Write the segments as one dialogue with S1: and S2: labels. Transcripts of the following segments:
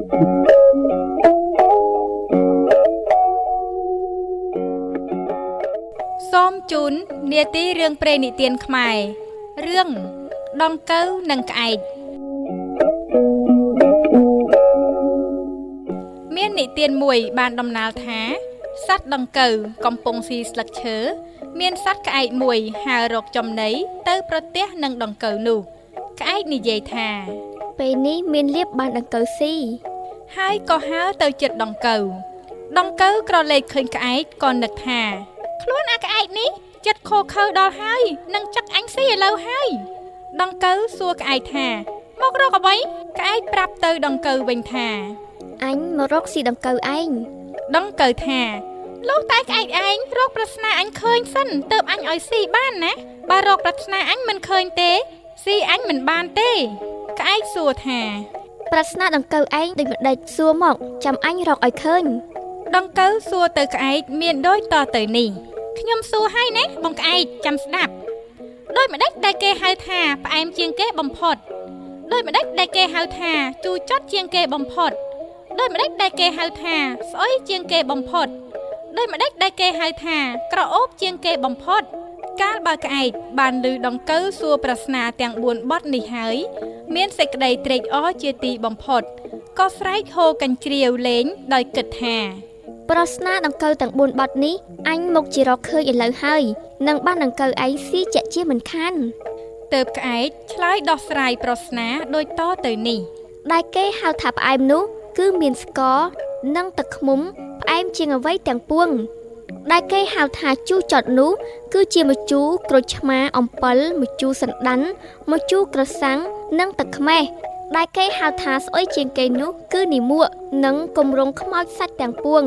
S1: សូមជូននាទីរឿងព្រេងនិទានខ្មែររឿងដង្កូវនិងក្អែកមាននិទានមួយបានដំណាលថាសត្វដង្កូវកំពុងស៊ីស្លឹកឈើមានសត្វក្អែកមួយហើររកចំណីទៅប្រទះនឹងដង្កូវនោះក្អែកនិយាយថា
S2: ពេលនេះមានលៀបបានដង្កូវស៊ី
S1: ហើយក៏ហើរទៅជិតដង្កូវក្រឡេកឃើញក្អែកក៏នឹកថាខ្លួនអាក្អែកនេះចិត្តខូខើដល់ហើយនឹងចឹកអញស៊ីឥឡូវហើយដង្កូវសួរក្អែកថាមករកអ្វីក្អែកប្រាប់ទៅដង្កូវវិញថា
S2: អញមករកស៊ីដង្កូវឯង
S1: ដង្កូវថាលុះតែក្អែកឯងរកប្រាថ្នាអញឃើញសិនទើបអញឲ្យស៊ីបានណាបើរកប្រាថ្នាអញមិនឃើញទេស៊ីអញមិនបានទេក្អែកសួរថា
S2: ប្រាថ្នាដង្កូវឯងដូចម្ដេចសួរមកចាំអញរកឲ្យឃើញ
S1: ដង្កូវសួរទៅក្អែកមានដូចតទៅនេះខ្ញុំសួរឲ្យណាបងក្អែកចាំស្ដាប់ដូចម្ដេចដែលគេហៅថាផ្អែមជាងគេបំផុតដូចម្ដេចដែលគេហៅថាជូរចត់ជាងគេបំផុតដូចម្ដេចដែលគេហៅថាស្អុយជាងគេបំផុតដូចម្ដេចដែលគេហៅថាក្រអូបជាងគេបំផុតកាលបើក្អែកបានឮដង្កូវសួរប្រស្នាទាំង4បទនេះហើយមានសេចក្តីត្រេកអរជាទីបំផុតក៏ស្រែកហូរកញ្ជ្រៀវលេងដោយគិតថា
S2: ប្រស្នាដង្កូវទាំង4បទនេះអញមកជារកឃើញឥឡូវហើយនឹងបានដង្កូវឯងស៊ីជាក់ជាមិនខាន
S1: ទើបក្អែកឆ្លើយដោះស្រាយប្រស្នាដូចតទៅនេះ
S2: ដែលគេហៅថាផ្អែមនោះគឺមានស្ករនិងទឹកឃ្មុំផ្អែមជាងអ្វីទាំងពួងដែលគេហៅថាជូរចត់នោះគឺជាម្ជូរក្រូចឆ្មាអំពិលម្ជូរសណ្ដាន់ម្ជូរក្រសាំងនិងទឹកខ្មេះដែលគេហៅថាស្អុយជាងគេនោះគឺនីមួកនិងគម្រងខ្មោចសាច់ទាំងពួង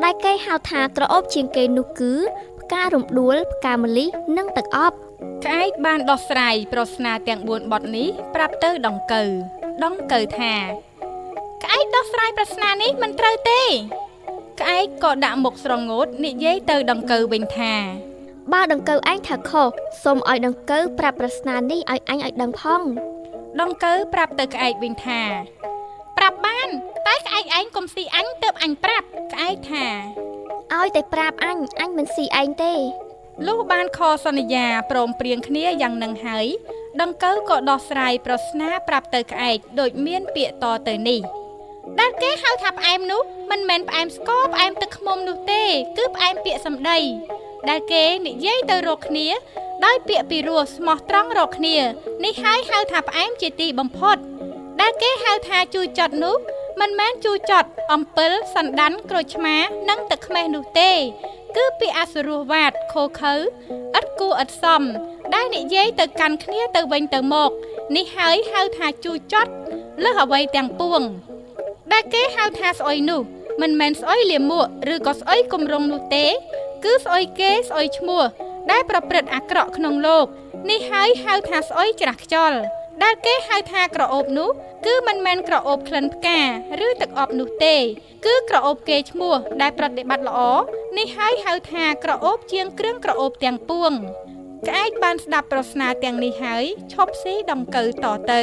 S2: ដែលគេហៅថាក្រអូបជាងគេនោះគឺផ្ការំដួលផ្កាម្លិះនិងទឹកអប់
S1: ក្អែកបានដោះស្រាយប្រស្នាទាំង4បទនេះប្រាប់ទៅដង្កូវថាក្អែកដោះស្រាយប្រស្នានេះមិនត្រូវទេក្អែកក៏ដាក់មុខស្រងូតនិយាយទៅដង្កូវវិញថា
S2: បើដង្កូវឯងថាខុសសូមឲ្យដង្កូវប្រាប់ប្រស្នានេះឲ្យអញឲ្យដឹងផង
S1: ដង្កូវប្រាប់ទៅក្អែកវិញថាប្រាប់បានតែក្អែកឯងកុំស៊ីអញទើបអញប្រាប់ក្អែកថា
S2: ឲ្យតែប្រាប់អញមិនស៊ីឯងទេ
S1: លុះបានខសន្យាព្រមព្រៀងគ្នាយ៉ាងនឹងហើយដង្កូវក៏ដោះស្រាយប្រស្នាប្រាប់ទៅក្អែកដូចមានពាក្យតទៅនេះដែលគេហៅថាផ្អែមនោះមិនមែនផ្អែមស្ករផ្អែមទឹកឃ្មុំនោះទេគឺផ្អែមពាក្យសម្ដីដែលគេនិយាយទៅរកគ្នាដោយពាក្យពីរោះស្មោះត្រង់រកគ្នានេះហើយហៅថាផ្អែមជាទីបំផុតដែលគេហៅថាជូរចត់នោះមិនមែនជូរចត់អំពិលសណ្ដាន់ក្រូចឆ្មានិងទឹកខ្មេះនោះទេគឺពាក្យអសុរោះវាទខូខើឥតគួរឥតសមដែលនិយាយទៅកាន់គ្នាទៅវិញទៅមកនេះហើយហៅថាជូរចត់លើសអ្វីទាំងពួងដែលគេហៅថាស្អុយនោះមិនមែនស្អុយលាមកឬក៏ស្អុយគម្រងនោះទេគឺស្អុយគេស្អុយឈ្មោះដែលប្រព្រឹត្តអាក្រក់ក្នុងលោកនេះហើយហៅថាស្អុយច្រាស់ខ្យល់ដែលគេហៅថាក្រអូបនោះគឺមិនមែនក្រអូបក្លិនផ្កាឬទឹកអប់នោះទេគឺក្រអូបគេឈ្មោះដែលប្រតិបត្តិល្អនេះហើយហៅថាក្រអូបជាងគ្រឿងក្រអូបទាំងពួងក្អែកបានស្ដាប់ប្រស្នាទាំងនេះហើយឈប់ស៊ីដង្កូវតទៅ